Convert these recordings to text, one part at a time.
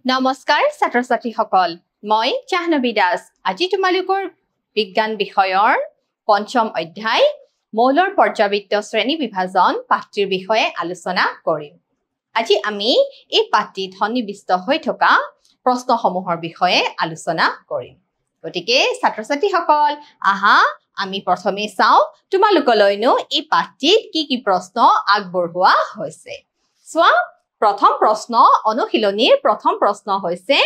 নমস্কাৰ ছাত্ৰ-ছাত্ৰী সকল মই জাহ্নবী দাস আজি তোমালোকৰ বিজ্ঞান বিষয়ৰ পঞ্চম অধ্যায় মৌলৰ পৰ্যাবৃত্ত শ্ৰেণী বিভাজন পাঠটিৰ বিষয়ে আলোচনা কৰিম আজি আমি এই পাঠটিত সন্নিবিষ্ট হৈ থকা প্ৰশ্নসমূহৰ বিষয়ে আলোচনা কৰিম গতিকে ছাত্ৰ-ছাত্ৰী সকল আহা আমি প্ৰথমে চাও তোমালোকলৈনো এই পাঠটিত কি প্ৰশ্ন আগবঢ়োৱা হৈছে সোৱা প্ৰথম প্ৰশ্ন অনুশীলনীৰ প্ৰথম প্ৰশ্ন হৈছে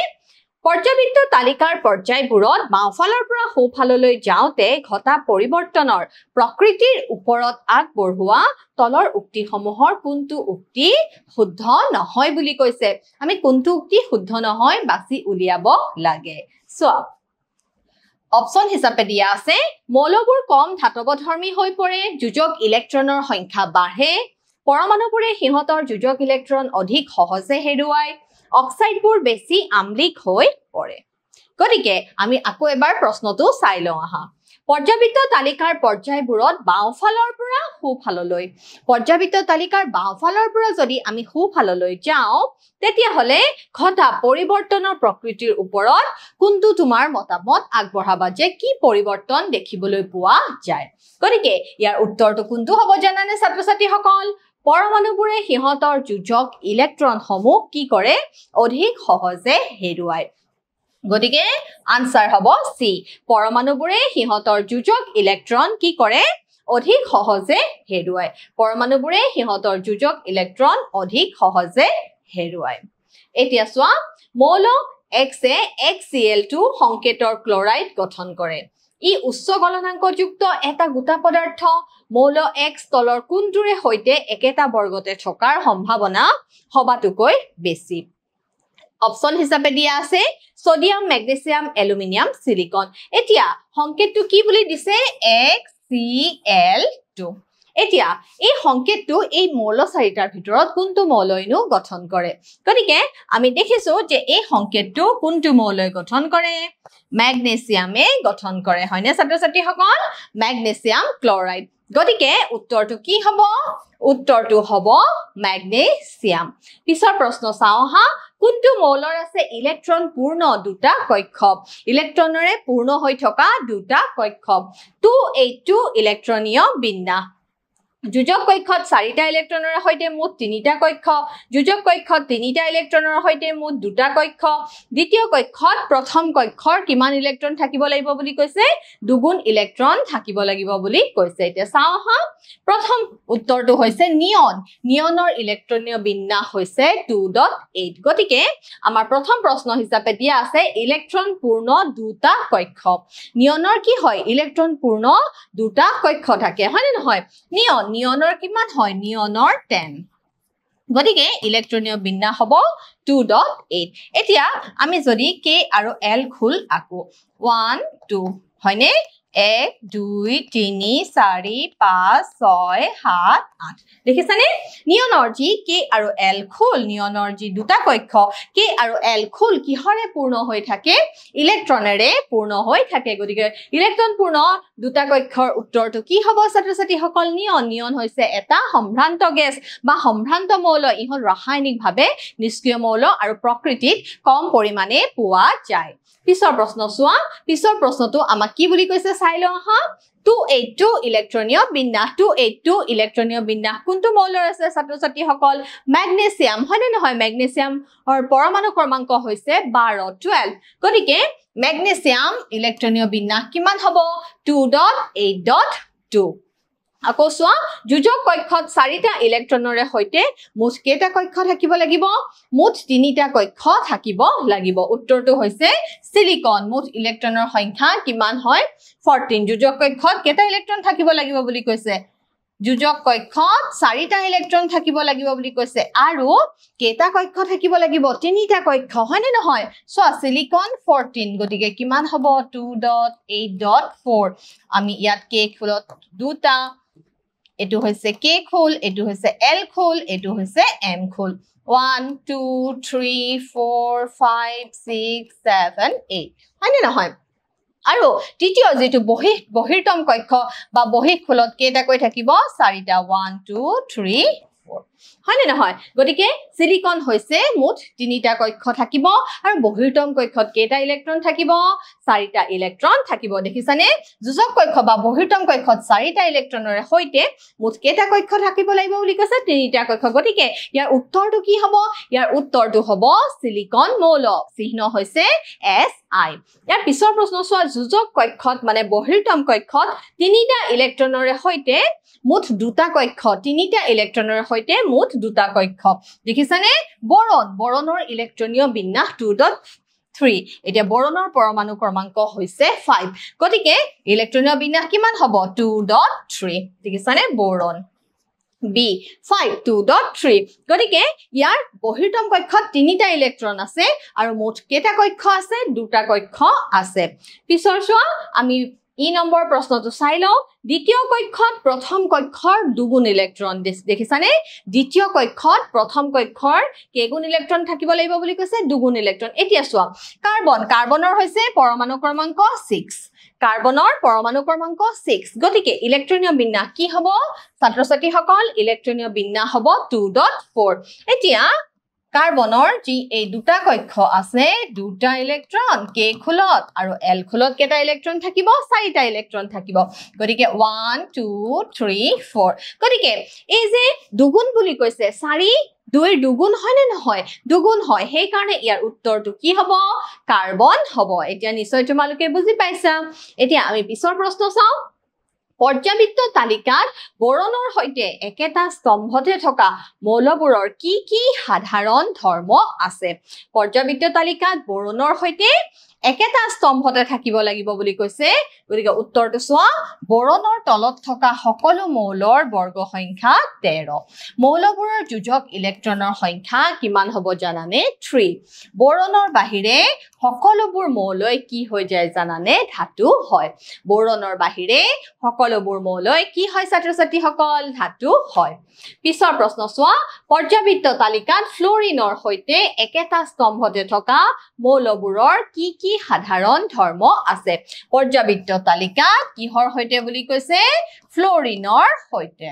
পৰ্যাবৃত্ত তালিকাৰ পৰ্যায়বোৰত বাওঁফালৰ পৰা সোঁফাললৈ যাওঁতে ঘটা পৰিৱৰ্তনৰ প্ৰকৃতিৰ ওপৰত আগবঢ়োৱা তলৰ উক্তিসমূহৰ কোনটো উক্তি শুদ্ধ নহয় বুলি কৈছে আমি কোনটো উক্তি শুদ্ধ নহয় বাছি উলিয়াব লাগে সোৱা অপচন হিচাপে দিয়া আছে মৌলবোৰ কম ধাতৱধৰ্মী হৈ পৰে যোজক ইলেক্ট্ৰনৰ সংখ্যা বাঢ়ে পৰমাণুবোৰে সিহঁতৰ যোজক ইলেক্ট্ৰন অধিক সহজে হেৰুৱায় অক্সাইডবোৰ বেছি আম্লিক হৈ পৰে গতিকে আমি আকৌ এবাৰ প্ৰশ্নটো চাই লওঁ আহা পৰ্যাবৃত্ত তালিকাৰ পৰ্যায়বোৰত বাওঁফালৰ পৰা সোঁফাললৈ পৰ্যাবৃত্ত তালিকাৰ বাওঁফালৰ পৰা যদি আমি সোঁফাললৈ যাওঁ তেতিয়া হলে ঘটা পৰিৱৰ্তনৰ প্ৰকৃতিৰ ওপৰত কোনটো তোমাৰ মতামত আগবঢ়াবা যে কি পৰিৱৰ্তন দেখিবলৈ পোৱা যায় গতিকে ইয়াৰ উত্তৰটো কোনটো হ'ব জানানে ছাত্ৰ-ছাত্ৰীসকল পৰমাণুবোৰে সিহঁতৰ যোজক ইলেক্ট্ৰনসমূহ কি কৰে অধিক সহজে হেৰুৱায় গতিকে আনসাৰ হ'ব সি পৰমাণুবোৰে সিহঁতৰ যোজক ইলেক্ট্ৰন কি কৰে অধিক সহজে হেৰুৱায় পৰমাণুবোৰে সিহঁতৰ যোজক ইলেক্ট্ৰন অধিক সহজে হেৰুৱায় এতিয়া চোৱা মৌল X এ HCl2 সংকেতৰ ক্লৰাইড গঠন কৰে ই উচ্চ গলনাংকযুক্ত এটা গোটা পদাৰ্থ মৌল X তলৰ কোনটোৰে হৈতে একেটা বৰ্গতে থকাৰ সম্ভাৱনা হবাটোকৈ বেছি অপচন হিচাপে দিয়া আছে সোডিয়াম মেগনেছিয়াম এলুমিনিয়াম সিলিকন এতিয়া সংকেতটো কি বুলি দিছে HCl2 এতিয়া এই সংকেতটো এই মৌল চাৰিটাৰ ভিতৰত কোনটো মৌলইনো গঠন কৰে গতিকে আমি দেখিছো যে এই সংকেতটো কোনটো মৌলই গঠন কৰে মেগনেছিয়ামে গঠন কৰে হয়নে ছাত্ৰ-ছাত্ৰী সকল মেগনেছিয়াম ক্লৰাইড গতিকে উত্তৰটো কি হ'ব উত্তৰটো হ'ব মেগনেছিয়াম পিছৰ প্ৰশ্ন চাও হা কোনটো মৌলৰ আছে ইলেক্ট্ৰন পূৰ্ণ দুটা কক্ষ ইলেক্ট্ৰনৰে পূৰ্ণ হৈ থকা দুটা কক্ষ 282 ইলেক্ট্ৰনীয় বিন্যাস যোজক কক্ষত 4টা ইলেক্ট্ৰনৰ হৈতে মুঠ 3টা কক্ষ যোজক কক্ষত 3টা ইলেক্ট্ৰনৰ হৈতে মুঠ 2টা কক্ষ দ্বিতীয় কক্ষত প্ৰথম কক্ষৰ কিমান ইলেক্ট্ৰন থাকিব লাগিব বুলি কৈছে দুগুণ ইলেক্ট্ৰন থাকিব লাগিব বুলি কৈছে এতিয়া চাও হা প্ৰথম উত্তৰটো হৈছে নিয়নৰ ইলেক্ট্ৰনীয় বিন্যাস হৈছে 2.8 গতিকে আমাৰ প্ৰথম প্ৰশ্ন হিচাপে দিয়া আছে ইলেক্ট্ৰন পূৰ্ণ দুটা কক্ষ নিয়নৰ কি হয় ইলেক্ট্ৰন পূৰ্ণ দুটা কক্ষ থাকে হয়নে নহয় নিয়নৰ কিমান হয় নিয়নৰ 10 গতিকে ইলেক্ট্ৰনীয় বিন্যাস হ'ব 2.8 এতিয়া আমি যদি k আৰু l খুল আকো 1 2 হয়নে 1 2 3 4 5 6 7 8 দেখিছানে নিয়নৰ যি k আৰু l খুল নিয়নৰ যি দুটা কক্ষ k আৰু l খুল কিহৰে পূৰ্ণ হৈ থাকে ইলেক্ট্ৰনেৰে পূৰ্ণ হৈ থাকে গতিকে ইলেক্ট্ৰন পূৰ্ণ দুটা কক্ষৰ উত্তৰটো কি হ'ব ছাত্ৰ-ছাত্ৰী সকল নিয়ন হৈছে এটা সম্ভ্ৰান্ত গেছ বা সম্ভ্ৰান্ত মৌল ইহত ৰাসায়নিকভাৱে নিষ্ক্ৰিয় মৌল আৰু প্ৰকৃতিত কম পৰিমাণে পোৱা যায় পিছৰ প্ৰশ্ন চোৱা পিছৰ প্ৰশ্নটো আমাক কি বুলি কৈছে চাই লওঁ হা 282 ইলেক্ট্ৰনীয় বিন্যাস 282 ইলেক্ট্ৰনীয় বিন্যাস কোনটো মৌলৰ আছে ছাত্ৰ-ছাত্ৰী সকল মেগনেছিয়াম হয়নে নহয় মেগনেছিয়ামৰ পৰমাণু ক্ৰমাংক হৈছে 12 গতিকে মেগনেছিয়াম ইলেক্ট্ৰনীয় বিন্যাস কিমান হ'ব 2.8.2 আকৌ চোৱা যোজক কক্ষত 4টা ইলেক্ট্ৰনৰে হৈতে মুঠ কেইটা কক্ষ থাকিব লাগিব মুঠ 3টা কক্ষ থাকিব লাগিব উত্তৰটো হৈছে সিলিকন মুঠ ইলেক্ট্ৰনৰ সংখ্যা কিমান হয় 14 যোজক কক্ষত কেইটা ইলেক্ট্ৰন থাকিব লাগিব বুলি কৈছে যোজক কক্ষত 4টা ইলেক্ট্ৰন থাকিব লাগিব বুলি কৈছে আৰু কেইটা কক্ষ থাকিব লাগিব 3টা কক্ষ হয়নে নহয় সো সিলিকন 14 গতিকে কিমান হ'ব 2.8.4 আমি ইয়াত k খুলত দুটা এটো হৈছে k খোল এটো হৈছে l খোল এটো হৈছে m খোল 1 2 3 4 5 6 7 8 হয়নে নহয় আৰু তৃতীয় যেটো বহিৰ্তম কক্ষ বা বহিঃখোলত কেইটা কৈ থাকিব 4টা 1 2 3 4 হয়নে নহয় গতিকে সিলিকন হৈছে মুঠ 3টা কক্ষ থাকিব আৰু বহিৰ্তম কক্ষত কেইটা ইলেক্ট্ৰন থাকিব 4টা ইলেক্ট্ৰন থাকিব দেখিছানে যোজক কক্ষ বা বহিৰ্তম কক্ষত 4টা ইলেক্ট্ৰনৰে সৈতে মুঠ কেইটা কক্ষ থাকিব লাগিব বুলি কৈছে 3টা কক্ষ গতিকে ইয়াৰ উত্তৰটো কি হ'ব ইয়াৰ উত্তৰটো হ'ব সিলিকন মৌল চিহ্ন হৈছে Si ইয়াৰ পিছৰ প্ৰশ্ন চোৱা যোজক কক্ষত মানে বহিৰ্তম কক্ষত 3টা ইলেক্ট্ৰনৰে সৈতে মুঠ 2টা কক্ষ 3টা ইলেক্ট্ৰনৰ সৈতে মুঠ 2টা কক্ষ দেখিছানে বৰণৰ ইলেক্ট্ৰনীয় বিন্যাস 2.3 এতিয়া বৰণৰ পৰমাণু ক্ৰমাংক হৈছে 5 গতিকে ইলেক্ট্ৰনীয় বিন্যাস কিমান হ'ব 2.3 দেখিছানে বৰন B 5 2.3 গতিকে ইয়াৰ বহিৰ্তম কক্ষত 3টা ইলেক্ট্ৰন আছে আৰু মুঠ কেইটা কক্ষ আছে 2টা কক্ষ আছে পিছৰ চোৱা আমি ই নম্বৰ প্ৰশ্নটো চাই লও দ্বিতীয় কক্ষত প্ৰথম কক্ষৰ দুগুণ ইলেক্ট্ৰন দেখিছানে দ্বিতীয় কক্ষত প্ৰথম কক্ষৰ কেগুণ ইলেক্ট্ৰন থাকিব লাগিব বুলি কৈছে দুগুণ ইলেক্ট্ৰন এতিয়া চোৱা কাৰ্বনৰ হৈছে পৰমাণু ক্ৰমাংক 6 কাৰ্বনৰ পৰমাণু ক্ৰমাংক 6 গতিকে ইলেক্ট্ৰনীয় বিন্যাস কি হ'ব ছাত্ৰ-ছাত্ৰীসকল ইলেক্ট্ৰনীয় বিন্যাস হ'ব 2.4 এতিয়া কাৰ্বনৰ যি এই দুটা কক্ষ আছে দুটা ইলেক্ট্ৰন কে খোলত আৰু এল খোলত কেটা ইলেক্ট্ৰন থাকিব 4টা ইলেক্ট্ৰন থাকিব গতিকে 1 2 3 4 গতিকে এই যে দুগুণ বুলি কৈছে 4 2 দুগুণ হয় নে নহয় দুগুণ হয় সেই কাৰণে ইয়াৰ উত্তৰটো কি হ'ব কাৰ্বন হ'ব এতিয়া নিশ্চয় তোমালোকে বুজি পাইছা এতিয়া আমি পিছৰ প্ৰশ্ন চাও পৰ্যাবৃত্ত তালিকাত বৰণৰ সৈতে একেটা স্তম্ভতে থকা মৌলবোৰৰ কি কি সাধাৰণ ধৰ্ম আছে পৰ্যাবৃত্ত তালিকাত বৰণৰ সৈতে একেটা স্তম্ভতে থাকিব লাগিব বুলি কৈছে গতিকে উত্তৰটো চোৱা বৰণৰ তলত থকা সকলো মৌলৰ বৰ্গ সংখ্যা 13 মৌলবোৰৰ যোজক ইলেক্ট্ৰনৰ সংখ্যা কিমান হ'ব জানানে 3 বৰণৰ বাহিৰে সকলোবোৰ মৌলই কি হৈ যায় জানানে ধাতু হয় বৰণৰ বাহিৰে সকলোবোৰ মৌলই কি হয় ছাত্ৰ-ছাত্ৰীসকল ধাতু হয় পিছৰ প্ৰশ্ন চোৱা পৰ্যাবৃত্ত তালিকাত ফ্লোৰিনৰ সৈতে একেটা স্তম্ভতে থকা মৌলবোৰৰ কি কি সাধাৰণ ধৰ্ম আছে পৰ্যাবৃত্ত তালিকাত কিহৰ সৈতে বুলি কৈছে ফ্লোৰিনৰ সৈতে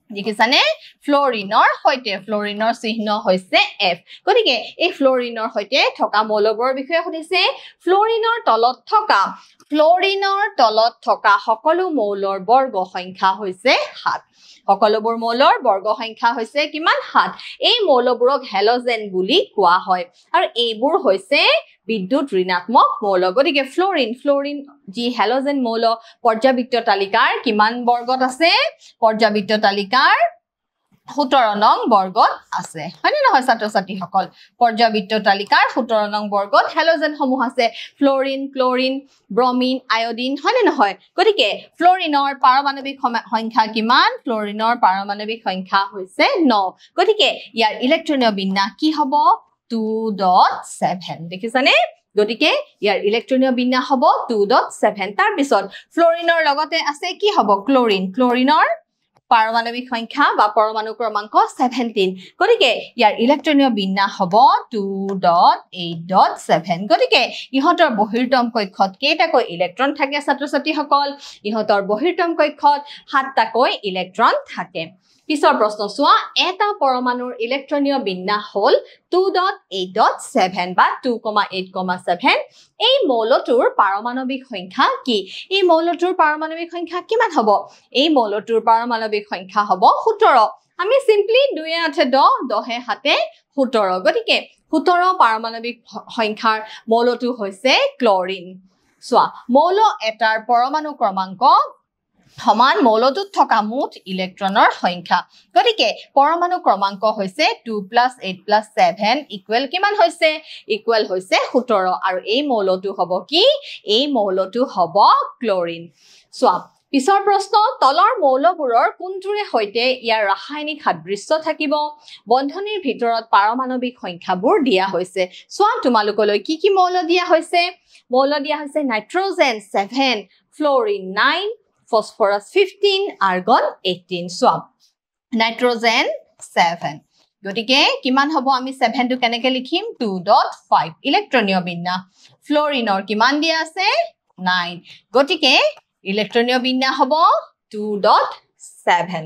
দেখিছানে ফ্লোৰিনৰ সৈতে ফ্লোৰিনৰ চিহ্ন হৈছে F গতিকে এই ফ্লোৰিনৰ সৈতে থকা মৌলবোৰৰ বিষয়ে সুধিছে ফ্লোৰিনৰ তলত থকা সকলো মৌলৰ বৰ্গ সংখ্যা হৈছে 7 সকলোবোৰ মৌলৰ বৰ্গ সংখ্যা হৈছে কিমান 7 এই মৌলবোৰক হেলোজেন বুলি কোৱা হয় আৰু এইবোৰ হৈছে বিদ্যুৎ ঋণাত্মক মৌল গতিকে ফ্লোৰিন যি হেলোজেন মৌল পৰ্যাবৃত্ত তালিকাৰ কিমান বৰ্গত আছে পৰ্যাবৃত্ত তালিকাৰ 17 নং বৰ্গত আছে হয়নে নহয় ছাত্ৰ-ছাত্ৰীসকল পৰ্যাবৃত্ত তালিকাৰ 17 নং বৰ্গত হেলোজেন সমূহ আছে ফ্লোৰিন ক্লোৰিন ব্ৰমিন আয়োডিন হয়নে নহয় গতিকে ফ্লোৰিনৰ পাৰমাণৱিক সংখ্যা কিমান ফ্লোৰিনৰ পাৰমাণৱিক সংখ্যা হৈছে 9 গতিকে ইয়াৰ ইলেক্ট্ৰনীয় বিন্যাস কি হ'ব 2.7 দেখিছানে গতিকে ইয়াৰ ইলেক্ট্ৰনীয় বিন্যাস হ'ব 2.7 তাৰ পিছত ফ্লোৰিনৰ লগতে আছে কি হ'ব ক্লোৰিনৰ পাৰমাণৱিক সংখ্যা বা পৰমাণু ক্ৰমাংক 17 গতিকে ইয়াৰ ইলেক্ট্ৰনীয় বিন্যাস হ'ব 2.8.7 গতিকে ইহঁতৰ বহিৰ্তম কক্ষত কেইটাকৈ ইলেক্ট্ৰন থাকে ছাত্ৰ-ছাত্ৰীসকল ইহঁতৰ বহিৰ্তম কক্ষত 7টাকৈ ইলেক্ট্ৰন থাকে পিছৰ প্ৰশ্ন চোৱা এটা পৰমাণুৰ ইলেক্ট্ৰনীয় বিন্যাস হ'ল 2.8.7 বা 2.8.7 এই মৌলটোৰ পাৰমাণৱিক সংখ্যা কি এই মৌলটোৰ পাৰমাণৱিক সংখ্যা কিমান হ'ব এই মৌলটোৰ পাৰমাণৱিক সংখ্যা হ'ব 17 আমি সিম্পলি 2 8 10 10 7 17 গতিকে 17 পাৰমাণৱিক সংখ্যাৰ মৌলটো হৈছে ক্লোৰিন চোৱা মৌল এটাৰ পৰমাণু ক্ৰমাংক সমান মৌলটোত থকা মুঠ ইলেক্ট্ৰনৰ সংখ্যা গতিকে পৰমাণু ক্ৰমাংক হৈছে 2 + 8 + 7 ইকুৱেল কিমান হৈছে ইকুৱেল হৈছে 17 আৰু এই মৌলটো হ'ব কি এই মৌলটো হ'ব ক্লোৰিন চোৱা পিছৰ প্ৰশ্ন তলৰ মৌলবোৰৰ কোনটোৰে সৈতে ইয়াৰ ৰাসায়নিক সাদৃশ্য থাকিব বন্ধনীৰ ভিতৰত পাৰমাণৱিক সংখ্যাবোৰ দিয়া হৈছে চোৱা তোমালোকলৈ কি মৌল দিয়া হৈছে nitrogen 7 Florin 9 phosphorus 15 argon 18 so nitrogen 7 গটিকে কিমান হ'ব আমি 7 টু কেনেকে লিখিম 2.5 ইলেক্ট্ৰনীয় বিন্যাস ফ্লোৰিনৰ কিমান দিয়া আছে 9 গটিকে ইলেক্ট্ৰনীয় বিন্যাস হ'ব 2.7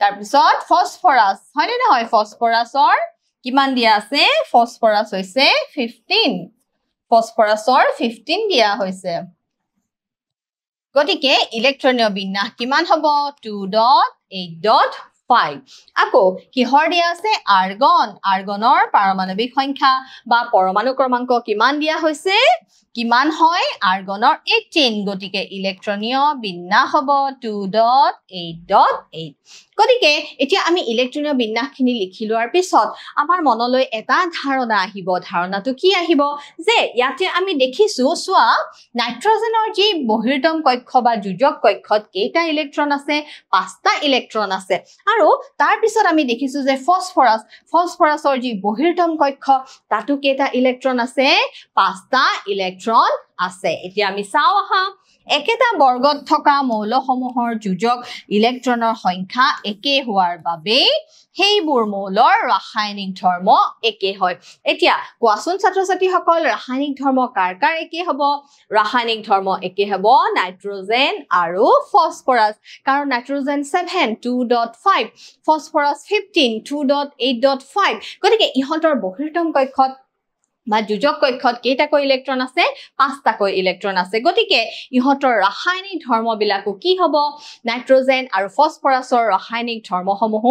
তাৰ পিছত ফসফৰাছ হয়নে নহয় ফসফৰাছৰ কিমান দিয়া আছে ফসফৰাছ হৈছে 15 ফসফৰাছৰ 15 দিয়া হৈছে গতিকে ইলেক্ট্ৰনীয় বিন্যাস কিমান হ'ব 2.8.5 আকৌ কিহৰ দিয়া আছে আৰ্গনৰ পাৰমাণৱিক সংখ্যা বা পৰমাণু ক্ৰমাংক কিমান দিয়া হৈছে কিমান হয় আৰ্গনৰ 18 গতিকে ইলেক্ট্ৰনীয় বিন্যাস হ'ব 2.8.8 গতিকে এতিয়া আমি ইলেক্ট্ৰনীয় বিন্যাসখিনি লিখি লোৱাৰ পিছত আমাৰ মনলৈ এটা ধাৰণা আহিব ধাৰণাটো কি আহিব যে ইয়াতে আমি দেখিছো সোৱা নাইট্ৰজেনৰ যি বহিৰ্তম কক্ষ বা যোজক কক্ষত কেইটা ইলেক্ট্ৰন আছে 5টা ইলেক্ট্ৰন আছে আৰু তাৰ পিছত আমি দেখিছো যে ফসফৰাছৰ যি বহিৰ্তম কক্ষ তাতো কেইটা ইলেক্ট্ৰন আছে 5টা ইলেক্ট্ৰন আছে এতিয়া আমি চাও আহা একেটা বৰ্গত থকা মৌলসমূহৰ যোজক ইলেক্ট্ৰনৰ সংখ্যা একে হোৱাৰ বাবে সেইবোৰ মৌলৰ ৰাসায়নিক ধৰ্ম একে হয় এতিয়া কোৱাচোন ছাত্ৰ-ছাত্ৰী সকল ৰাসায়নিক ধৰ্ম কাৰ কাৰ একে হ'ব ৰাসায়নিক ধৰ্ম একে হ'ব নাইট্ৰজেন আৰু ফসফৰাছ কাৰণ নাইট্ৰজেন 7 2.5 ফসফৰাছ 15 2.8.5 গতিকে ইহঁতৰ বহিৰ্তম কক্ষত বা যোজক কক্ষত কেইটাকৈ ইলেক্ট্ৰন আছে 5টাকৈ ইলেক্ট্ৰন আছে গতিকে ইহঁতৰ ৰাসায়নিক ধৰ্মবিলাকো কি হ'ব নাইট্ৰজেন আৰু ফসফৰাছৰ ৰাসায়নিক ধৰ্মসমূহ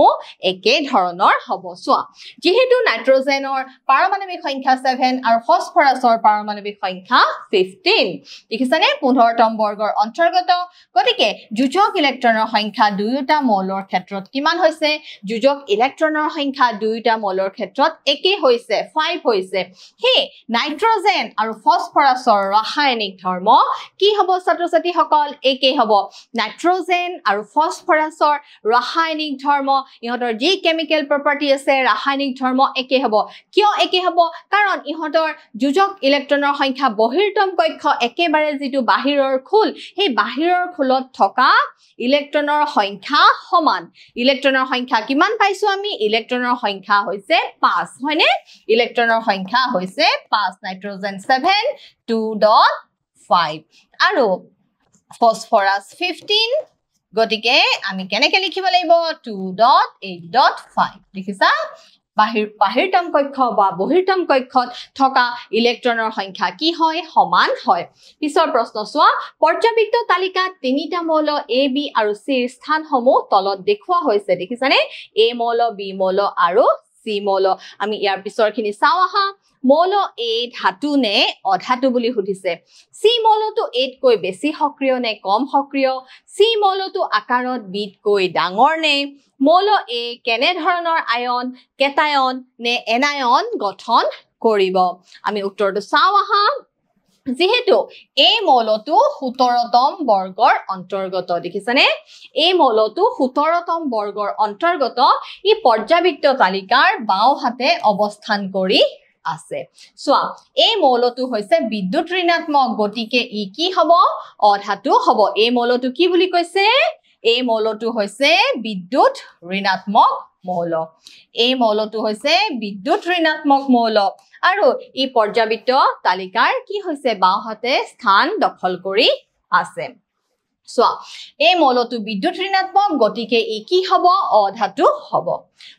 একে ধৰণৰ হ'ব সোৱা যেহেতু নাইট্ৰজেনৰ পাৰমাণৱিক সংখ্যা 7 আৰু ফসফৰাছৰ পাৰমাণৱিক সংখ্যা 15 দেখিছানে 15তম বৰ্গৰ অন্তৰ্গত গতিকে যোজক ইলেক্ট্ৰনৰ সংখ্যা দুয়োটা মৌলৰ ক্ষেত্ৰত কিমান হৈছে যোজক ইলেক্ট্ৰনৰ সংখ্যা দুয়োটা মৌলৰ ক্ষেত্ৰত একে হৈছে 5 হৈছে হে নাইট্ৰজেন আৰু ফসফৰাছৰ ৰাসায়নিক ধৰ্ম কি হ'ব ছাত্ৰ-ছাত্ৰী সকল একে হ'ব নাইট্ৰজেন আৰু ফসফৰাছৰ ৰাসায়নিক ধৰ্ম ইহঁতৰ যি কেমিক্যাল প্ৰপাৰ্টি আছে ৰাসায়নিক ধৰ্ম একে হ'ব কিয় একে হ'ব কাৰণ ইহঁতৰ যোজক ইলেক্ট্ৰনৰ সংখ্যা বহিৰ্তম কক্ষ একেবাৰে যেটো বাহিৰৰ খোল সেই বাহিৰৰ খোলত থকা ইলেক্ট্ৰনৰ সংখ্যা সমান ইলেক্ট্ৰনৰ সংখ্যা কিমান পাইছো আমি ইলেক্ট্ৰনৰ সংখ্যা হৈছে 5 হয়নে ইলেক্ট্ৰনৰ সংখ্যা হৈছে 5 নাইট্ৰজেন 7 2.5 আৰু ফসফৰাছ 15 গতিকে আমি কেনেকৈ লিখিব লাগিব 2.8.5 দেখিছা বাহিৰতম কক্ষ বা বহিৰ্তম কক্ষত থকা ইলেক্ট্ৰনৰ সংখ্যা কি হয় সমান হয় পিছৰ প্ৰশ্ন চোৱা পৰ্যাবৃত্ত তালিকাত তিনিটা মৌল A B আৰু C ৰ স্থানসমূহ তলত দেখুওৱা হৈছে দেখিছানে A মৌল B মৌল আৰু C মৌল আমি ইয়াৰ পিছৰখিনি চাও আহা মৌল A ধাতু নে অধাতু বুলি সুধিছে C মৌলটো A তকৈ বেছি সক্ৰিয় নে কম সক্ৰিয় C মৌলটো আকাৰত B তকৈ ডাঙৰ নে মৌল A কেনে ধৰণৰ আয়ন কেটায়ন নে এনায়ন গঠন কৰিব আমি উত্তৰটো চাও আহা যেহেতু এই মৌলটো 17তম বৰ্গৰ অন্তৰ্গত দেখিছানে এই মৌলটো 17তম বৰ্গৰ অন্তৰ্গত ই পৰ্যাবৃত্ত তালিকাৰ বাও হাতে অৱস্থান কৰি আছে সোৱা এই মৌলটো হৈছে বিদ্যুৎ ঋণাত্মক গতিকে ই কি হ'ব অধাতু হ'ব এই মৌলটো কি বুলি কৈছে এই মৌলটো হৈছে বিদ্যুৎ ঋণাত্মক মৌল এই মৌলটো হৈছে বিদ্যুৎ ঋণাত্মক মৌল আৰু ই পৰ্যাবৃত্ত তালিকাৰ কি হৈছে বাওহাতে স্থান দখল কৰি আছে সোৱা এই মৌলটো বিদ্যুৎ ঋণাত্মক গতিকে ই কি হ'ব অধাতু হ'ব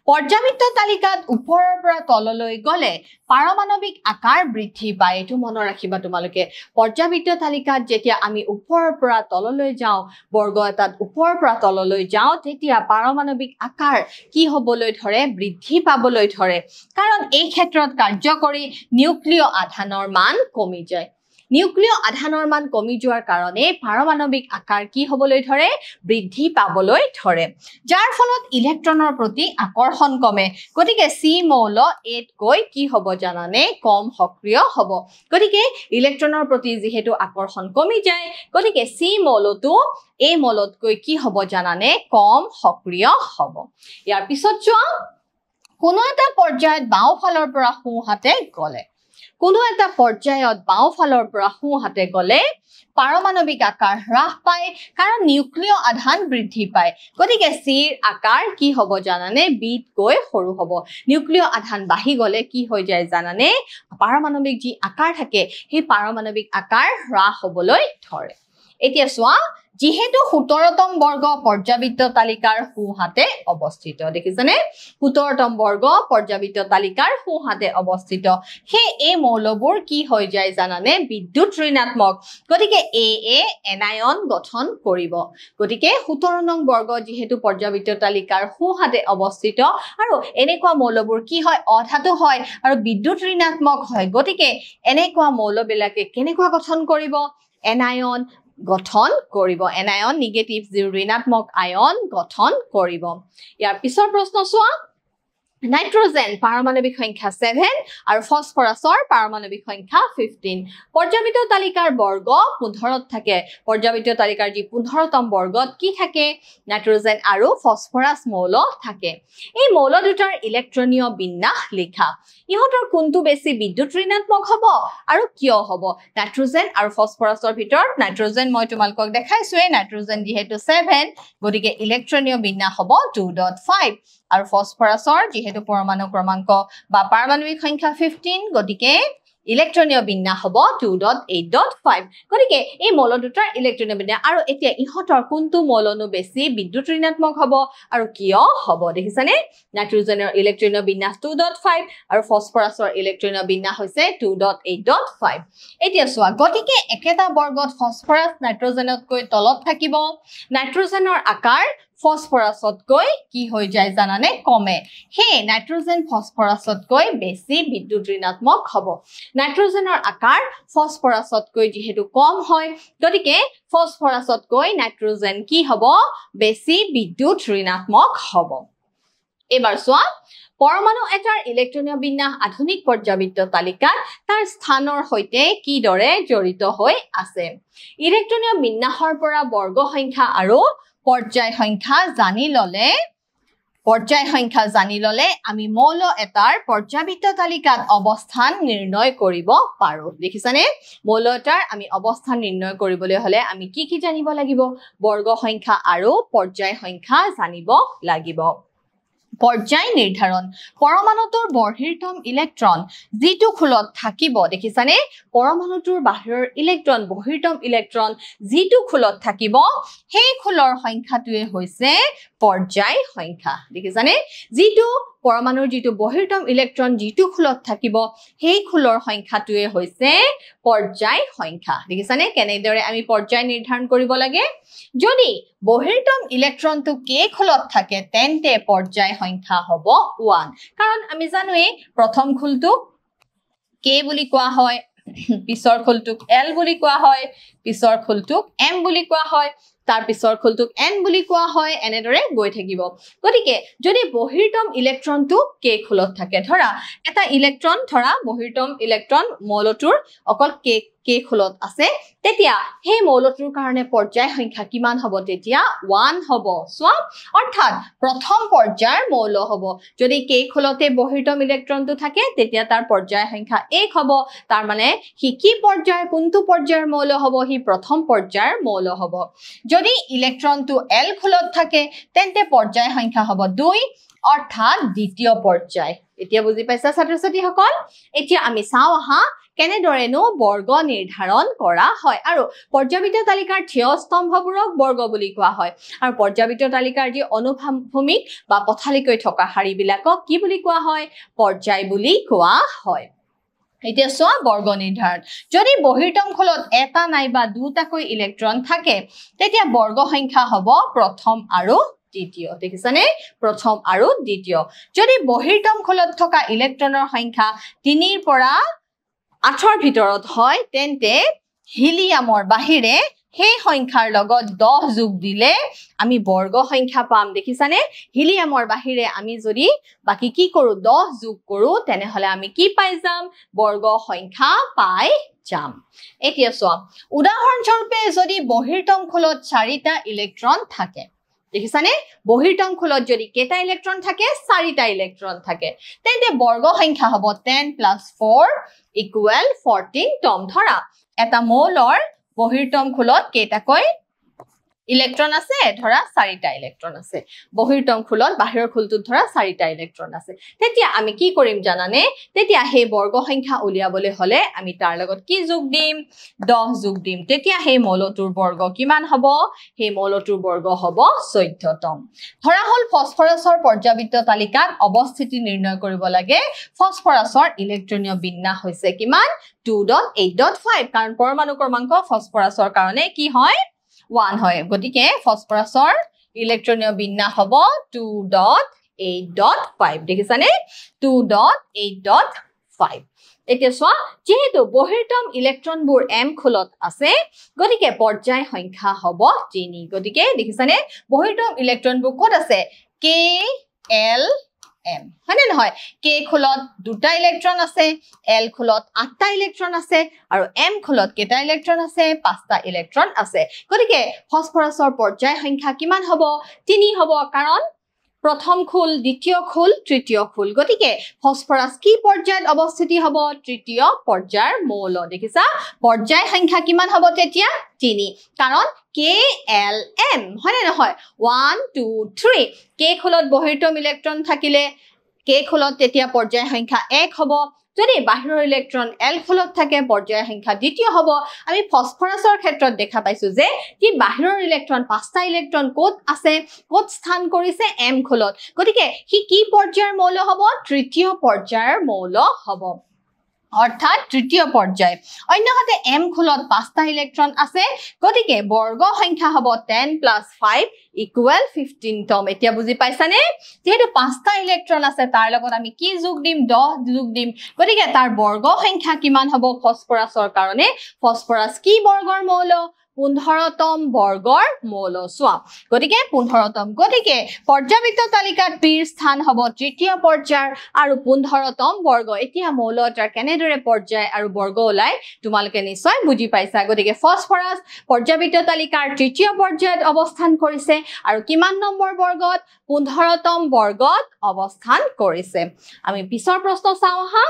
পৰ্যাবৃত্ত তালিকাত ওপৰৰ পৰা তললৈ গলে পাৰমাণৱিক আকাৰ বৃদ্ধি পায় এটো মনত ৰাখিবা তোমালোকে পৰ্যাবৃত্ত তালিকাত যেতিয়া আমি ওপৰৰ পৰা তললৈ যাওঁ বৰ্গ এটাত ওপৰৰ পৰা তললৈ যাওঁ তেতিয়া পাৰমাণৱিক আকাৰ কি হ'বলৈ ধৰে বৃদ্ধি পাবলৈ ধৰে কাৰণ এই ক্ষেত্ৰত কাৰ্যকৰী নিউক্লিয় আধানৰ মান কমি যায় নিউক্লিয় আধানৰ মান কমি যোৱাৰ কাৰণে পাৰমাণৱিক আকাৰ কি হ'বলৈ ধৰে বৃদ্ধি পাবলৈ ধৰে যাৰ ফলত ইলেক্ট্ৰনৰ প্ৰতি আকৰ্ষণ কমে গতিকে C মৌল A তকৈ কি হ'ব জানানে কম সক্ৰিয় হ'ব গতিকে ইলেক্ট্ৰনৰ প্ৰতি যেহেতু আকৰ্ষণ কমি যায় গতিকে C মৌলটো A মৌলতকৈ কি হ'ব জানানে কম সক্ৰিয় হ'ব ইয়াৰ পিছত যোৱা কোনো এটা পৰ্যায়ত বাওঁফালৰ পৰা সোঁহাতে গলে কোনো এটা পৰ্যায়ত বাওঁফালৰ পৰা সোঁহাতে গলে পাৰমাণৱিক আকাৰ হ্ৰাস পায় কাৰণ নিউক্লিয় আধান বৃদ্ধি পায় গতিকে C ৰ আকাৰ কি হ'ব জানানে B তকৈ সৰু হ'ব নিউক্লিয় আধান বাঢ়ি গলে কি হৈ যায় জানানে পাৰমাণৱিক যি আকাৰ থাকে সেই পাৰমাণৱিক আকাৰ হ্ৰাস হ'বলৈ ধৰে এতিয়া চোৱা যেহেতু 17তম বৰ্গ পৰ্যাবৃত্ত তালিকাৰ সোঁহাতে অৱস্থিত দেখিছেনে 17তম বৰ্গ পৰ্যাবৃত্ত তালিকাৰ সোঁহাতে অৱস্থিত হে এই মৌলবোৰ কি হৈ যায় জানানে বিদ্যুৎ ঋণাত্মক গতিকে এ এনায়ন গঠন কৰিব গতিকে 17 নং বৰ্গ যেহেতু পৰ্যাবৃত্ত তালিকাৰ সোঁহাতে অৱস্থিত আৰু এনেকুৱা মৌলবোৰ কি হয় অধাতু হয় আৰু বিদ্যুৎ ঋণাত্মক হয় গতিকে এনেকুৱা মৌলবিলাকে কেনেকুৱা গঠন কৰিব এনায়ন গঠন কৰিব এনায়ন নিগেটিভ ঋণাত্মক আয়ন গঠন কৰিব ইয়াৰ পিছৰ প্ৰশ্ন চোৱা নাইট্ৰজেন পাৰমাণৱিক সংখ্যা 7 আৰু ফসফৰাছৰ পাৰমাণৱিক সংখ্যা 15 পৰ্যাবৃত্ত তালিকাৰ বৰ্গ 15ত থাকে পৰ্যাবৃত্ত তালিকাৰ যি 15তম বৰ্গত কি থাকে নাইট্ৰজেন আৰু ফসফৰাছ মৌল থাকে এই মৌল দুটাৰ ইলেক্ট্ৰনীয় বিন্যাস লিখা ইহঁতৰ কোনটো বেছি বিদ্যুৎ ঋণাত্মক হ'ব আৰু কিয় হ'ব নাইট্ৰজেন আৰু ফসফৰাছৰ ভিতৰত নাইট্ৰজেন মই তোমালোকক দেখাইছোৱে নাইট্ৰজেন যেহেতু 7 গতিকে ইলেক্ট্ৰনীয় বিন্যাস হ'ব 2.5 আৰু ফসফৰাছৰ যেহেতু পৰমাণু ক্ৰমাংক বা পাৰমাণৱিক সংখ্যা 15 গতিকে ইলেক্ট্ৰনীয় বিন্যাস হ'ব 2.8.5 গতিকে এই মৌল দুটাৰ ইলেক্ট্ৰনীয় বিন্যাস আৰু এতিয়া ইহঁতৰ কোনটো মৌলনো বেছি বিদ্যুৎ ঋণাত্মক হ'ব আৰু কিয় হ'ব দেখিছানে নাইট্ৰজেনৰ ইলেক্ট্ৰনীয় বিন্যাস 2.5 আৰু ফসফৰাছৰ ইলেক্ট্ৰনীয় বিন্যাস হৈছে 2.8.5 এতিয়া চোৱা গতিকে একেটা বৰ্গত ফসফৰাছ নাইট্ৰজেনতকৈ তলত থাকিব নাইট্ৰজেনৰ আকাৰ ফসফৰাছতকৈ কি হৈ যায় জানানে কমে হে নাইট্ৰজেন ফসফৰাছতকৈ বেছি বিদ্যুৎ ঋণাত্মক হ'ব নাইট্ৰজেনৰ আকাৰ ফসফৰাছতকৈ যেহেতু কম হয় গতিকে ফসফৰাছতকৈ নাইট্ৰজেন কি হ'ব বেছি বিদ্যুৎ ঋণাত্মক হ'ব এবাৰ চোৱা পৰমাণু এটাৰ ইলেক্ট্ৰনীয় বিন্যাস আধুনিক পৰ্যাবৃত্ত তালিকাত তাৰ স্থানৰ সৈতে কি দৰে জড়িত হৈ আছে ইলেক্ট্ৰনীয় বিন্যাসৰ পৰা বৰ্গ সংখ্যা আৰু পৰ্যায় সংখ্যা জানি ললে আমি মৌল এটাৰ পৰ্যাবৃত্ত তালিকাত অৱস্থান নিৰ্ণয় কৰিব পাৰো দেখিছানে মৌল এটাৰ আমি অৱস্থান নিৰ্ণয় কৰিবলৈ হলে আমি কি জানিব লাগিব বৰ্গ সংখ্যা আৰু পৰ্যায় সংখ্যা জানিব লাগিব পৰ্যায় নিৰ্ধাৰণ পৰমাণুটোৰ বহিৰ্তম ইলেক্ট্ৰন যেটো খোলত থাকিব দেখিছানে পৰমাণুটোৰ বাহিৰৰ ইলেক্ট্ৰন বহিৰ্তম ইলেক্ট্ৰন যেটো খোলত থাকিব সেই খোলৰ সংখ্যাটোৱে হৈছে পৰ্যায় সংখ্যা দেখিছানে যেটো পৰমাণুৰ যেটো বহিৰ্তম ইলেক্ট্ৰন যেটো খোলত থাকিব সেই খোলৰ সংখ্যাটোৱে হৈছে পৰ্যায় সংখ্যা দেখিছানে কেনেদৰে আমি পৰ্যায় নিৰ্ধাৰণ কৰিব লাগে যদি বহিৰ্তম ইলেক্ট্ৰনটো k খোলত থাকে তেন্তে পৰ্যায় সংখ্যা হ'ব 1 কাৰণ আমি জানোৱে প্ৰথম খোলটো k বুলি কোৱা হয় পিছৰ খোলটোক l বুলি কোৱা হয় পিছৰ খোলটোক m বুলি কোৱা হয় তাৰ পিছৰ খোলটোক n বুলি কোৱা হয় এনেদৰে গৈ থাকিব গতিকে যদি বহিৰ্তম ইলেক্ট্ৰনটো k খোলত থাকে ধৰা এটা ইলেক্ট্ৰন ধৰা বহিৰ্তম ইলেক্ট্ৰন মৌলটোৰ অকল k খোলত আছে তেতিয়া সেই মৌলটোৰ কাৰণে পৰ্যায় সংখ্যা কিমান হ'ব তেতিয়া 1 হ'ব সো অৰ্থাৎ প্ৰথম পৰ্যায়ৰ মৌল হ'ব যদি k খোলতে বহিৰ্তম ইলেক্ট্ৰনটো থাকে তেতিয়া তাৰ পৰ্যায় সংখ্যা 1 হ'ব তাৰ মানে হি কি পৰ্যায়ৰ কোনটো পৰ্যায়ৰ মৌল হ'ব হি প্ৰথম পৰ্যায়ৰ মৌল হ'ব যদি ইলেক্ট্ৰনটো l খোলত থাকে তেন্তে পৰ্যায় সংখ্যা হ'ব 2 অৰ্থাৎ দ্বিতীয় পৰ্যায় এতিয়া বুজি পাইছা ছাত্ৰ-ছাত্ৰী সকল এতিয়া আমি চাও আহা কেনেদৰেনো বৰ্গ নিৰ্ধাৰণ কৰা হয় আৰু পৰ্যাবৃত্ত তালিকাৰ থিয় স্তম্ভবোৰক বৰ্গ বুলি কোৱা হয় আৰু পৰ্যাবৃত্ত তালিকাৰ যি অনুভূমিক বা পথালিকৈ থকা শাৰীবিলাকক কি বুলি কোৱা হয় পৰ্যায় বুলি কোৱা হয় এতিয়া চোৱা বৰ্গ নিৰ্ধাৰণ যদি বহিৰ্তম খোলত এটা নাইবা দুটাকৈ ইলেক্ট্ৰন থাকে তেতিয়া বৰ্গ সংখ্যা হ'ব প্ৰথম আৰু দ্বিতীয় দেখিছানে প্ৰথম আৰু দ্বিতীয় যদি বহিৰ্তম খোলত থকা ইলেক্ট্ৰনৰ সংখ্যা 3 ৰ পৰা 8ৰ ভিতৰত হয় তেন্তে হিলিয়ামৰ বাহিৰে সেই সংখ্যাৰ লগত 10 যোগ দিলে আমি বৰ্গ সংখ্যা পাম দেখিছানে হিলিয়ামৰ বাহিৰে আমি যদি বাকি কি কৰো 10 যোগ কৰো তেনেহলে আমি কি পাই যাম বৰ্গ সংখ্যা পাই যাম এতিয়া চোৱা উদাহৰণস্বৰূপে যদি বহিৰ্তম খোলত 4টা ইলেক্ট্ৰন থাকে দেখিছানে বহিৰ্তম খোলত যদি কেটা ইলেক্ট্ৰন থাকে 4টা ইলেক্ট্ৰন থাকে তেন্তে বৰ্গ সংখ্যা হ'ব 10 + 4 = 14 তম ধৰা এটা মৌলৰ বহিৰ্তম খোলত কেটাকৈ ইলেক্ট্ৰন আছে ধৰা 4টা ইলেক্ট্ৰন আছে বহিৰ্তম খোলত বাহিৰৰ খোলটোত ধৰা 4টা ইলেক্ট্ৰন আছে তেতিয়া আমি কি কৰিম জানানে তেতিয়া সেই বৰ্গ সংখ্যা উলিয়াবলৈ হলে আমি তাৰ লগত কি যোগ দিম 10 যোগ দিম তেতিয়া সেই মৌলটোৰ বৰ্গ কিমান হ'ব সেই মৌলটোৰ বৰ্গ হ'ব 14তম ধৰা হল ফসফৰাছৰ পৰ্যাবৃত্ত তালিকাত অৱস্থিতি নিৰ্ণয় কৰিব লাগে ফসফৰাছৰ ইলেক্ট্ৰনীয় বিন্যাস হৈছে কিমান 2.8.5 কাৰণ পৰমাণু ক্ৰমাংক ফসফৰাছৰ কাৰণে কি হয় 1 হয় গতিকে ফসফৰাছৰ ইলেক্ট্ৰনীয় বিন্যাস হ'ব 2.8.5 দেখিছানে 2.8.5 এতিয়া সোৱা যেহেতু বহিৰ্তম ইলেক্ট্ৰনবোৰ m খোলত আছে গতিকে পৰ্যায় সংখ্যা হ'ব 3 গতিকে দেখিছানে বহিৰ্তম ইলেক্ট্ৰনবোৰ ক'ত আছে k l m হয়নে নহয় k খোলত দুটা ইলেক্ট্ৰন আছে l খোলত 8টা ইলেক্ট্ৰন আছে আৰু m খোলত কেইটা ইলেক্ট্ৰন আছে 5টা ইলেক্ট্ৰন আছে গতিকে ফসফৰাছৰ পৰ্যায় সংখ্যা কিমান হ'ব 3 হ'ব কাৰণ প্ৰথম খোল দ্বিতীয় খোল তৃতীয় খোল গতিকে ফসফৰাছ কি পৰ্যায়ত অৱস্থিতি হ'ব তৃতীয় পৰ্যায়ৰ মৌল দেখিছা পৰ্যায় সংখ্যা কিমান হ'ব তেতিয়া 3 কাৰণ k l m হয়নে নহয় 1 2 3 k খোলত বহিৰ্তম ইলেক্ট্ৰন থাকিলে k খোলত তেতিয়া পৰ্যায় সংখ্যা 1 হ'ব যদি বাহিৰৰ ইলেক্ট্ৰন l খোলত থাকে পৰ্যায় সংখ্যা দ্বিতীয় হ'ব আমি ফসফৰাছৰ ক্ষেত্ৰত দেখা পাইছো যে কি বাহিৰৰ ইলেক্ট্ৰন 5টা ইলেক্ট্ৰন ক'ত আছে ক'ত স্থান কৰিছে m খোলত গতিকে কি পৰ্যায়ৰ মৌল হ'ব তৃতীয় পৰ্যায়ৰ মৌল হ'ব অৰ্থাৎ তৃতীয় পৰ্যায় অন্যহাতে m খোলত 5টা ইলেক্ট্ৰন আছে গতিকে বৰ্গ সংখ্যা হ'ব 10 + 5 = 15 তম এতিয়া বুজি পাইছানে যেহেতু 5টা ইলেক্ট্ৰন আছে তাৰ লগত আমি কি যোগ দিম 10 যোগ দিম গতিকে তাৰ বৰ্গ সংখ্যা কিমান হ'ব ফসফৰাছৰ কাৰণে ফসফৰাছ কি বৰ্গৰ মৌল 15তম বৰ্গৰ মৌল সোৱা গতিকে 15তম গতিকে পৰ্যাবৃত্ত তালিকাত পিৰ স্থান হ'ব তৃতীয় পৰ্যায়ৰ আৰু 15তম বৰ্গ এতিয়া মৌলটাৰ কেনেদৰে পৰ্যায় আৰু বৰ্গ ওলাই তোমালোকে নিশ্চয় বুজি পাইছা গতিকে ফসফৰাছ পৰ্যাবৃত্ত তালিকাৰ তৃতীয় পৰ্যায়ত অৱস্থান কৰিছে আৰু কিমান নম্বৰ বৰ্গত 15তম বৰ্গত অৱস্থান কৰিছে আমি পিছৰ প্ৰশ্ন চাওঁ হা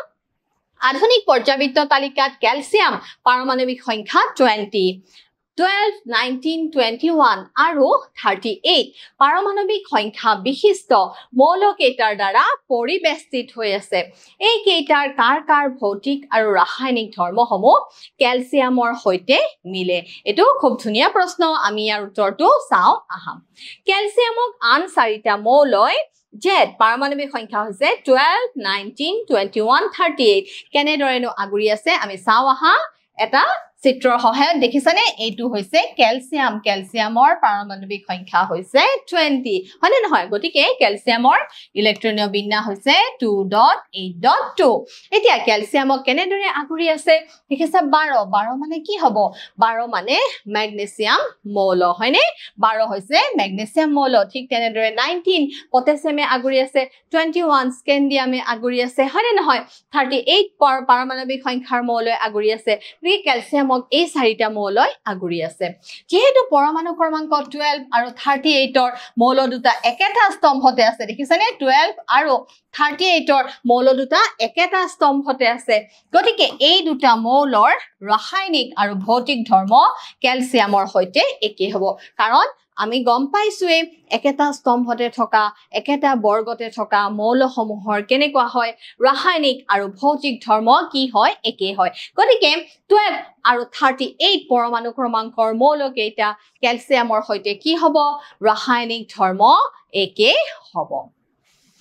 আধুনিক পৰ্যাবৃত্ত তালিকাত ক্যালসিয়াম পাৰমাণৱিক সংখ্যা 20 12 19 21 আৰু 38 পাৰমাণৱিক সংখ্যা বিশিষ্ট মৌল কেইটাৰ দ্বাৰা পৰিবেষ্টিত হৈ আছে এই কেইটাৰ কাৰ ভৌতিক আৰু ৰাসায়নিক ধৰ্মসমূহ ক্যালসিয়ামৰ সৈতে মিলে এটো খুব ধুনীয়া প্ৰশ্ন আমি ইয়াৰ উত্তৰটো চাওঁ আহা ক্যালসিয়ামক আন 4টা মৌলই জেড পাৰমাণৱিক সংখ্যা হৈছে 12 19 21 38 কেনেদৰেনো আগুৰি আছে আমি চাওঁ আহা এটা চিত্ৰৰ সহায়ত দেখিছানে এইটো হৈছে ক্যালসিয়ামৰ পাৰমাণৱিক সংখ্যা হৈছে 20 হয়নে নহয় গতিকে ক্যালসিয়ামৰ ইলেক্ট্ৰনীয় বিন্যাস হৈছে 2.8.2 এতিয়া ক্যালসিয়ামক কেনেদৰে আগুৰি আছে দেখিছা 12 মানে কি হ'ব 12 মানে ম্যাগনেসিয়াম মৌল হয়নে 12 হৈছে ম্যাগনেসিয়াম মৌল ঠিক তেনেদৰে 19 পটাছিয়ামে আগুৰি আছে 21 স্কেন্ডিয়ামে আগুৰি আছে হয়নে নহয় 38 পাৰমাণৱিক সংখ্যাৰ মৌলই আগুৰি আছে গতিকে ক্যালসিয়ামক এই 4টা মৌলই আগুৰি আছে যেহেতু পৰমাণু ক্ৰমাংক 12 আৰু 38ৰ মৌল দুটা একেটা স্তম্ভতে আছে দেখিছানে 12 আৰু 38ৰ মৌল দুটা একেটা স্তম্ভতে আছে গতিকে এই দুটা মৌলৰ ৰাসায়নিক আৰু ভৌতিক ধৰ্ম ক্যালসিয়ামৰ সৈতে একে হ'ব কাৰণ আমি গম পাইছোৱে একেটা স্তম্ভতে থকা একেটা বৰ্গতে থকা মৌলসমূহৰ কেনেকুৱা হয় ৰাসায়নিক আৰু ভৌতিক ধৰ্ম কি হয় একে হয় গতিকে 12 আৰু 38 পৰমাণু ক্ৰমাংকৰ মৌল কেইটা ক্যালসিয়ামৰ সৈতে কি হ'ব ৰাসায়নিক ধৰ্ম একে হ'ব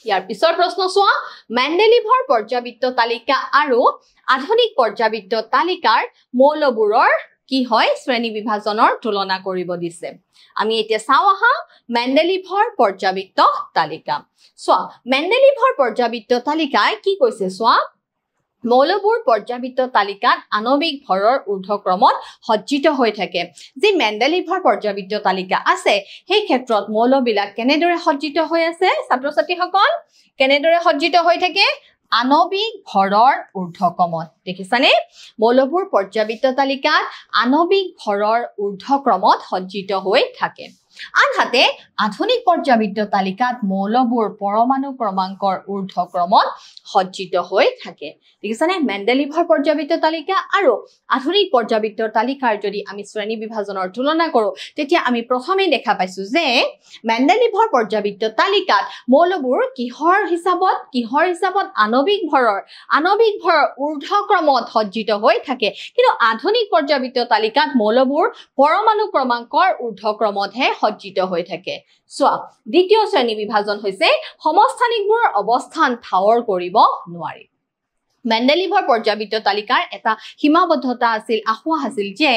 ইয়াৰ পিছৰ প্ৰশ্ন চোৱা মেণ্ডেলিভৰ পৰ্যাবৃত্ত তালিকা আৰু আধুনিক পৰ্যাবৃত্ত তালিকাৰ মৌলবোৰৰ কি হয় শ্ৰেণী বিভাজনৰ তুলনা কৰিব দিছে আমি এতিয়া চাওঁ আহা মেণ্ডেলিভৰ পৰ্যাবৃত্ত তালিকা সোৱা মেণ্ডেলিভৰ পৰ্যাবৃত্ত তালিকাই কি কৈছে সোৱা মৌলবোৰ পৰ্যাবৃত্ত তালিকাত আণৱিক ভৰৰ ঊৰ্ধ্বক্ৰমত সজ্জিত হৈ থাকে যে মেণ্ডেলিভৰ পৰ্যাবৃত্ত তালিকা আছে সেই ক্ষেত্ৰত মৌলবিলাক কেনেদৰে সজ্জিত হৈ আছে ছাত্ৰ ছাত্ৰীসকল কেনেদৰে সজ্জিত হৈ থাকে আণৱিক ভৰৰ ঊৰ্ধ্বক্ৰমত দেখিছানে মৌলবোৰ পৰ্যাবৃত্ত তালিকাত আণৱিক ভৰৰ ঊৰ্ধ্বক্ৰমত সজ্জিত হৈ থাকে আনহাতে আধুনিক পৰ্যাবৃত্ত তালিকাত মৌলবোৰ পৰমাণু ক্ৰমাংকৰ ঊৰ্ধ্বক্ৰমত সজ্জিত হৈ থাকে দেখিছানে মেণ্ডেলিভৰ পৰ্যাবৃত্ত তালিকা আৰু আধুনিক পৰ্যাবৃত্ত তালিকাৰ যদি আমি শ্ৰেণী বিভাজনৰ তুলনা কৰো তেতিয়া আমি প্ৰথমে দেখা পাইছো যে মেণ্ডেলিভৰ পৰ্যাবৃত্ত তালিকাত মৌলবোৰ কিহৰ হিচাপত আণৱিক ভৰৰ ঊৰ্ধ্বক্ৰমত সজ্জিত হৈ থাকে কিন্তু আধুনিক পৰ্যাবৃত্ত তালিকাত মৌলবোৰ পৰমাণু ক্ৰমাংকৰ ঊৰ্ধ্বক্ৰমতহে সজ্জিত হৈ থাকে সোৱা দ্বিতীয় শ্ৰেণী বিভাজন হৈছে সমস্থানিকবোৰ অৱস্থান ঠাৱৰ কৰিব নোৱাৰি মেণ্ডেলিভৰ পৰ্যাবৃত্ত তালিকাৰ এটা সীমাবদ্ধতা আখুৱা আছিল যে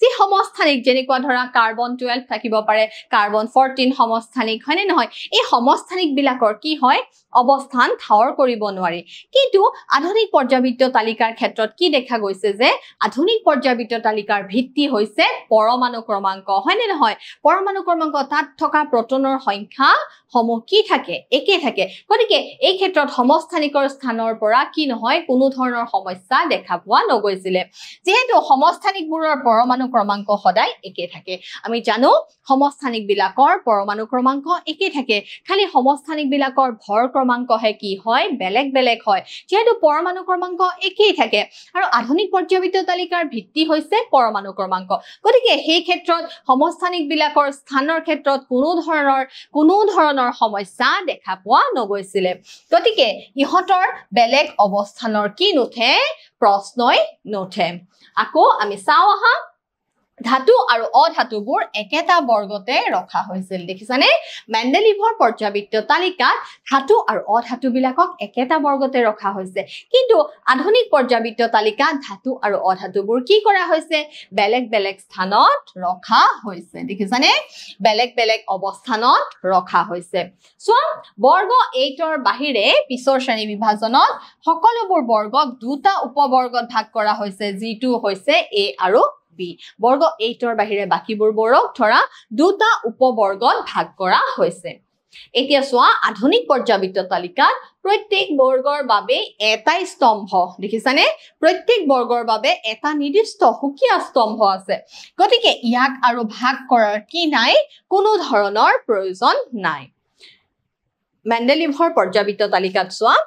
যি সমস্থানিক যেনেকুৱা ধৰা কাৰ্বন 12 থাকিব পাৰে কাৰ্বন 14 সমস্থানিক হয়নে নহয় এই সমস্থানিক বিলাকৰ কি হয় অৱস্থান ঠাৱৰ কৰিব নোৱাৰি কিন্তু আধুনিক পৰ্যাবৃত্ত তালিকাৰ ক্ষেত্ৰত কি দেখা গৈছে যে আধুনিক পৰ্যাবৃত্ত তালিকাৰ ভিত্তি হৈছে পৰমাণু ক্ৰমাংক হয়নে নহয় পৰমাণু ক্ৰমাংক তাত থকা প্ৰটনৰ সংখ্যা সমূহ কি থাকে একে থাকে গতিকে এই ক্ষেত্ৰত সমস্থানিকৰ স্থানৰ পৰা কি নহয় কোনো ধৰণৰ সমস্যা দেখা পোৱা নগৈছিলে যেহেতু সমস্থানিকবোৰৰ পৰমাণু ক্ৰমাংক সদায় একে থাকে আমি জানো সমস্থানিক বিলাকৰ পৰমাণু ক্ৰমাংক একে থাকে খালি সমস্থানিক বিলাকৰ ভৰ ক্ৰমাংকহে কি হয় বেলেগ বেলেগ হয় যেহেতু পৰমাণু ক্ৰমাংক একেই থাকে আৰু আধুনিক পৰ্যাবৃত্ত তালিকাৰ ভিত্তি হৈছে পৰমাণু ক্ৰমাংক গতিকে সেই ক্ষেত্ৰত সমস্থানিক বিলাকৰ স্থানৰ ক্ষেত্ৰত কোনো ধৰণৰ সমস্যা দেখা পোৱা নগৈছিলে গতিকে ইহঁতৰ বেলেগ অৱস্থানৰ কি নুঠে প্ৰশ্নই নুঠে আকৌ আমি চাওঁ আহা ধাতু আৰু অধাতুবোৰ একেটা বৰ্গতে ৰখা হৈছিল দেখিছানে মেণ্ডেলিভৰ পৰ্যাবৃত্ত তালিকাত ধাতু আৰু অধাতু বিলাকক একেটা বৰ্গতে ৰখা হৈছে কিন্তু আধুনিক পৰ্যাবৃত্ত তালিকাত ধাতু আৰু অধাতুবোৰ কি কৰা হৈছে বেলেগ বেলেগ স্থানত ৰখা হৈছে দেখিছানে বেলেগ বেলেগ অৱস্থানত ৰখা হৈছে সো বৰ্গ 8ৰ বাহিৰে পিছৰ শ্ৰেণী বিভাজনত সকলোবোৰ বৰ্গক দুটা উপবৰ্গত ভাগ কৰা হৈছে যিটো হৈছে a আৰু B বৰ্গ 8ৰ বাহিৰে বাকিবোৰ বৰ্গক ধৰা দুটা উপবৰ্গত ভাগ কৰা হৈছে এতিয়া সোৱা আধুনিক পৰ্যাবৃত্ত তালিকাত প্ৰত্যেক বৰ্গৰ বাবে এটাই স্তম্ভ দেখিছানে প্ৰত্যেক বৰ্গৰ বাবে এটা নিৰ্দিষ্ট সুকীয়া স্তম্ভ আছে গতিকে ইয়াক আৰু ভাগ কৰাৰ কি নাই কোনো ধৰণৰ প্ৰয়োজন নাই মেণ্ডেলিভৰ পৰ্যাবৃত্ত তালিকাত সোৱা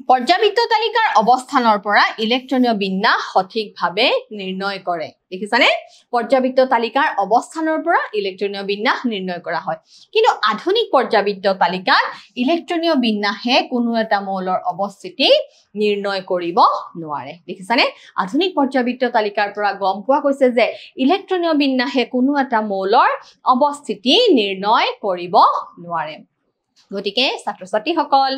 পৰ্যাবৃত্ত তালিকাৰ অৱস্থানৰ পৰা ইলেক্ট্ৰনীয় বিন্যাস সঠিকভাৱে নিৰ্ণয় কৰে দেখিছানে পৰ্যাবৃত্ত তালিকাৰ অৱস্থানৰ পৰা ইলেক্ট্ৰনীয় বিন্যাস নিৰ্ণয় কৰা হয় কিন্তু আধুনিক পৰ্যাবৃত্ত তালিকাত ইলেক্ট্ৰনীয় বিন্যাসে কোনো এটা মৌলৰ অৱস্থিতি নিৰ্ণয় কৰিব নোৱাৰে দেখিছানে আধুনিক পৰ্যাবৃত্ত তালিকাৰ পৰা গম পোৱা গৈছে যে ইলেক্ট্ৰনীয় বিন্যাসে কোনো এটা মৌলৰ অৱস্থিতি নিৰ্ণয় কৰিব নোৱাৰে গতিকে ছাত্ৰ-ছাত্ৰীসকল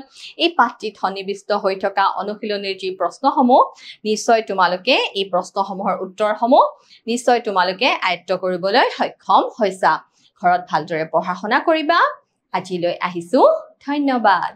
এই পাঠটিত সন্নিবিষ্ট হৈ থকা অনুশীলনীৰ যি প্ৰশ্নসমূহ নিশ্চয় তোমালোকে এই প্ৰশ্নসমূহৰ উত্তৰসমূহ নিশ্চয় তোমালোকে আয়ত্ত কৰিবলৈ সক্ষম হৈছা ঘৰত ভালদৰে পঢ়া শুনা কৰিবা আজিলৈ আহিছো ধন্যবাদ